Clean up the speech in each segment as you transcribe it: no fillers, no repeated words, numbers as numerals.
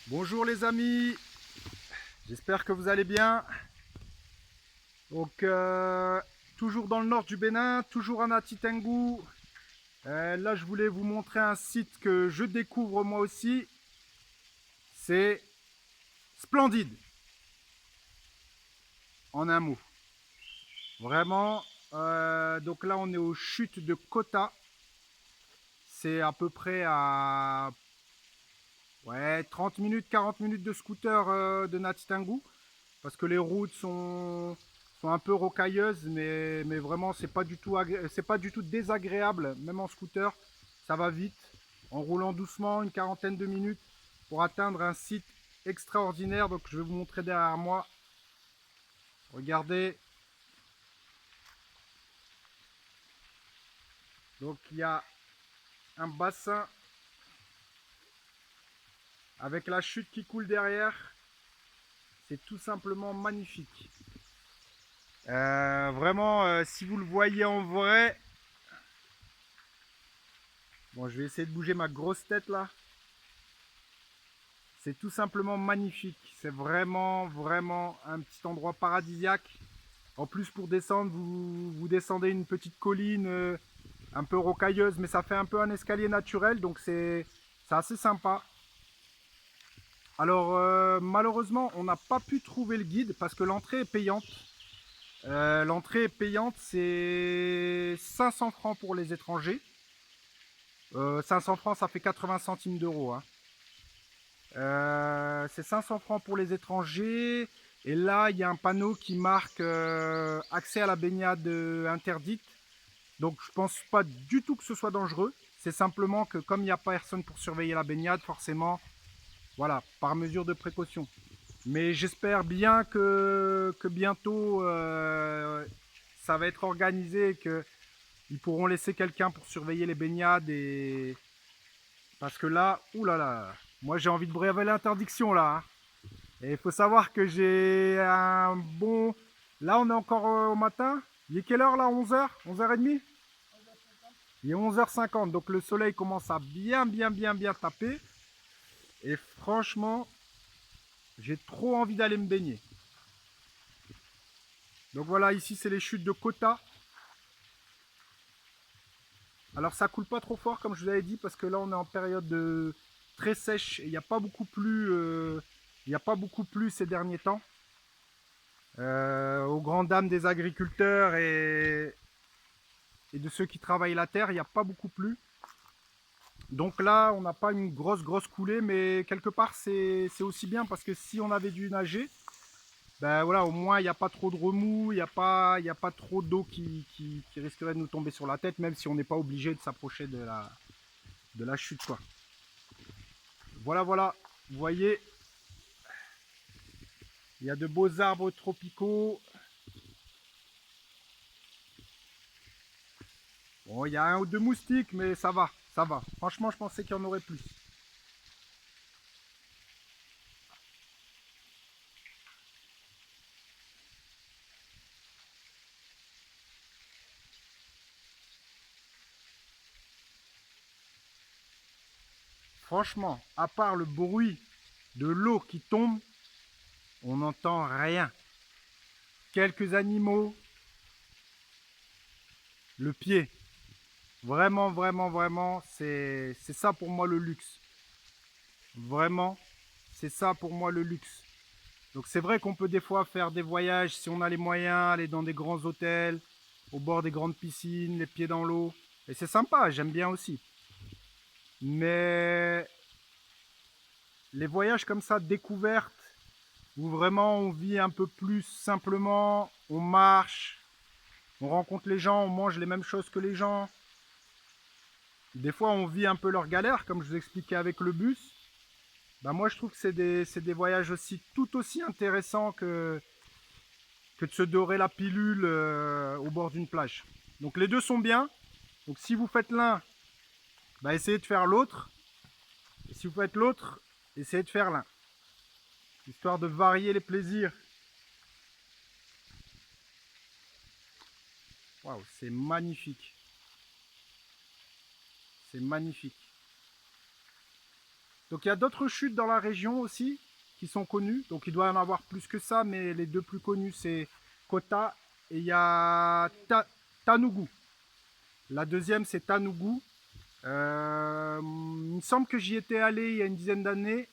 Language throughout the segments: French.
Bonjour les amis, j'espère que vous allez bien. Donc, toujours dans le nord du Bénin, toujours en Atitengu. Là, je voulais vous montrer un site que je découvre moi aussi. C'est splendide, en un mot. Vraiment. Donc là, on est aux chutes de Kota. C'est à peu près à 30 minutes, 40 minutes de scooter de Natitingou. Parce que les routes sont un peu rocailleuses, mais vraiment, c'est pas du tout désagréable, même en scooter. Ça va vite, en roulant doucement, une quarantaine de minutes, pour atteindre un site extraordinaire. Donc, je vais vous montrer derrière moi. Regardez. Donc, il y a un bassin avec la chute qui coule derrière. C'est tout simplement magnifique. Vraiment, si vous le voyez en vrai, bon, je vais essayer de bouger ma grosse tête là. C'est tout simplement magnifique. C'est vraiment, vraiment un petit endroit paradisiaque. En plus, pour descendre, vous descendez une petite colline un peu rocailleuse, mais ça fait un peu un escalier naturel, donc c'est assez sympa. Alors, malheureusement, on n'a pas pu trouver le guide parce que l'entrée est payante. L'entrée est payante, c'est 500 francs pour les étrangers. 500 francs, ça fait 80 centimes d'euros, hein. C'est 500 francs pour les étrangers. Et là, il y a un panneau qui marque accès à la baignade interdite. Donc, je pense pas du tout que ce soit dangereux. C'est simplement que comme il n'y a pas personne pour surveiller la baignade, forcément, voilà, par mesure de précaution. Mais j'espère bien que bientôt, ça va être organisé et qu'ils pourront laisser quelqu'un pour surveiller les baignades. Parce que là, oulala, moi j'ai envie de braver l'interdiction là, hein. Et il faut savoir que j'ai un bon... Là, on est encore au matin. Il est quelle heure là? 11h? 11h30? Il est 11h50. Donc le soleil commence à bien taper. Et franchement, j'ai trop envie d'aller me baigner. Donc voilà, ici c'est les chutes de Kota. Alors ça coule pas trop fort comme je vous l'avais dit parce que là on est en période très sèche et il n'y a pas beaucoup plu. Il n'y a pas beaucoup plu ces derniers temps. Aux grandes dames des agriculteurs et de ceux qui travaillent la terre, il n'y a pas beaucoup plu. Donc là, on n'a pas une grosse coulée, mais quelque part, c'est aussi bien parce que si on avait dû nager, ben voilà, au moins, il n'y a pas trop de remous, il y a pas trop d'eau qui risquerait de nous tomber sur la tête, même si on n'est pas obligé de s'approcher de la chute, quoi. Voilà, vous voyez, il y a de beaux arbres tropicaux. Bon, il y a un ou deux moustiques, mais ça va, ça va. Franchement, je pensais qu'il y en aurait plus. Franchement, à part le bruit de l'eau qui tombe, on n'entend rien. Quelques animaux, le pied. Vraiment, c'est ça pour moi le luxe. Vraiment, c'est ça pour moi le luxe. Donc c'est vrai qu'on peut des fois faire des voyages, si on a les moyens, aller dans des grands hôtels, au bord des grandes piscines, les pieds dans l'eau. Et c'est sympa, j'aime bien aussi. Mais les voyages comme ça, découvertes, où vraiment on vit un peu plus simplement, on marche, on rencontre les gens, on mange les mêmes choses que les gens. Des fois on vit un peu leur galère, comme je vous expliquais avec le bus. Bah moi je trouve que c'est des voyages aussi tout aussi intéressants que de se dorer la pilule au bord d'une plage. Donc les deux sont bien. Donc si vous faites l'un, bah essayez de faire l'autre. Et si vous faites l'autre, essayez de faire l'un. Histoire de varier les plaisirs. Waouh, c'est magnifique. C'est magnifique. Donc il y a d'autres chutes dans la région aussi qui sont connues. Donc il doit y en avoir plus que ça, mais les deux plus connus c'est Kota et il y a Tanougou. La deuxième c'est Tanougou. Il me semble que j'y étais allé il y a une dizaine d'années.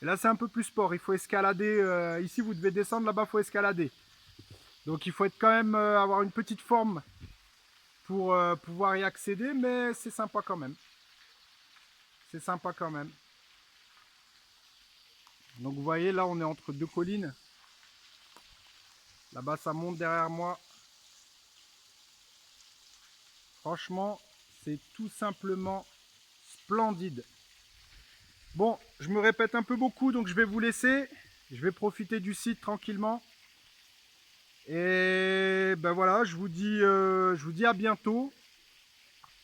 Et là c'est un peu plus sport, il faut escalader. Ici vous devez descendre, là-bas il faut escalader. Donc il faut être quand même avoir une petite forme pour pouvoir y accéder, mais c'est sympa quand même. C'est sympa quand même. Donc vous voyez, là on est entre deux collines. Là-bas ça monte derrière moi. Franchement, c'est tout simplement splendide. Bon, je me répète un peu beaucoup, donc je vais vous laisser. Je vais profiter du site tranquillement. Et ben voilà, je vous dis à bientôt.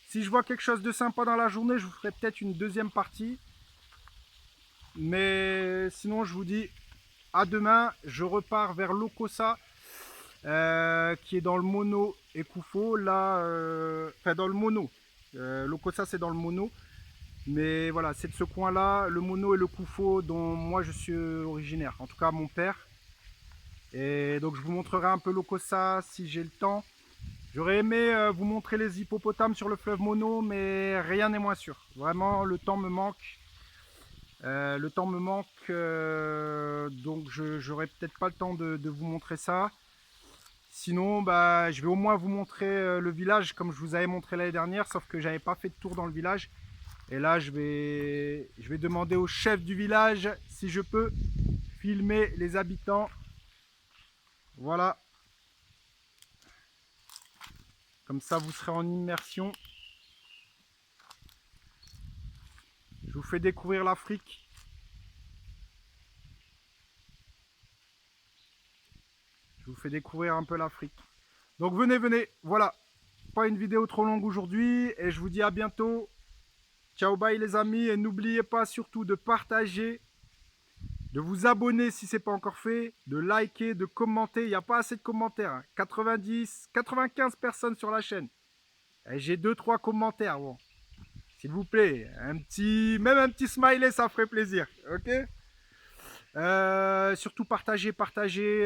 Si je vois quelque chose de sympa dans la journée, je vous ferai peut-être une deuxième partie. Mais sinon, je vous dis à demain. Je repars vers Lokossa, qui est dans le Mono et Koufo. Là, enfin dans le Mono. Lokossa, c'est dans le Mono. Mais voilà, c'est de ce coin-là, le Mono et le Koufo, dont moi je suis originaire. En tout cas, mon père. Et donc, je vous montrerai un peu Lokossa si j'ai le temps. J'aurais aimé vous montrer les hippopotames sur le fleuve Mono, mais rien n'est moins sûr. Vraiment, le temps me manque. Donc j'aurai peut-être pas le temps de vous montrer ça. Sinon, bah, je vais au moins vous montrer le village comme je vous avais montré l'année dernière, sauf que j'avais pas fait de tour dans le village. Et là, je vais demander au chef du village si je peux filmer les habitants. Voilà. Comme ça, vous serez en immersion. Je vous fais découvrir l'Afrique. Je vous fais découvrir un peu l'Afrique. Donc venez, venez. Voilà. Pas une vidéo trop longue aujourd'hui. Et je vous dis à bientôt. Ciao, bye les amis. Et n'oubliez pas surtout de partager, de vous abonner si ce n'est pas encore fait, de liker, de commenter. Il n'y a pas assez de commentaires. 90, 95 personnes sur la chaîne. Et j'ai 2-3 commentaires. Bon. S'il vous plaît, même un petit smiley, ça ferait plaisir. Ok. Surtout partagez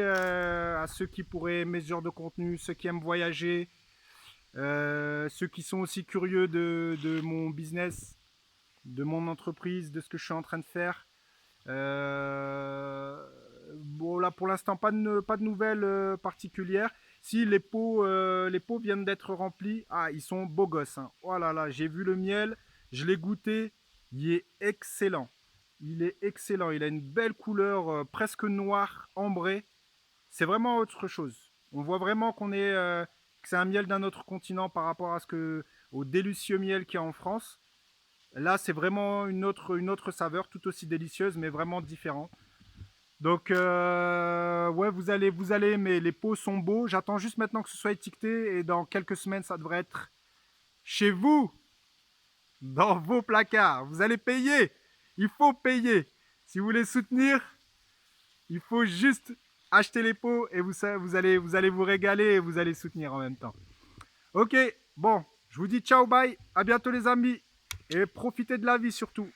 à ceux qui pourraient aimer ce genre de contenu, ceux qui aiment voyager, ceux qui sont aussi curieux de mon business, de mon entreprise, de ce que je suis en train de faire. Bon là pour l'instant pas de nouvelles particulières. Si les pots viennent d'être remplis, ah ils sont beaux gosses. Hein. Oh là là, j'ai vu le miel, je l'ai goûté, il est excellent. Il est excellent, il a une belle couleur presque noire, ambrée. C'est vraiment autre chose. On voit vraiment que c'est un miel d'un autre continent par rapport au délicieux miel qu'il y a en France. Là, c'est vraiment une autre saveur, tout aussi délicieuse, mais vraiment différente. Donc, ouais, vous allez aimer. Les pots sont beaux. J'attends juste maintenant que ce soit étiqueté et dans quelques semaines, ça devrait être chez vous, dans vos placards. Vous allez payer. Il faut payer. Si vous voulez soutenir, il faut juste acheter les pots et vous allez vous régaler et vous allez soutenir en même temps. Ok, bon, je vous dis ciao, bye. À bientôt les amis. Et profitez de la vie surtout.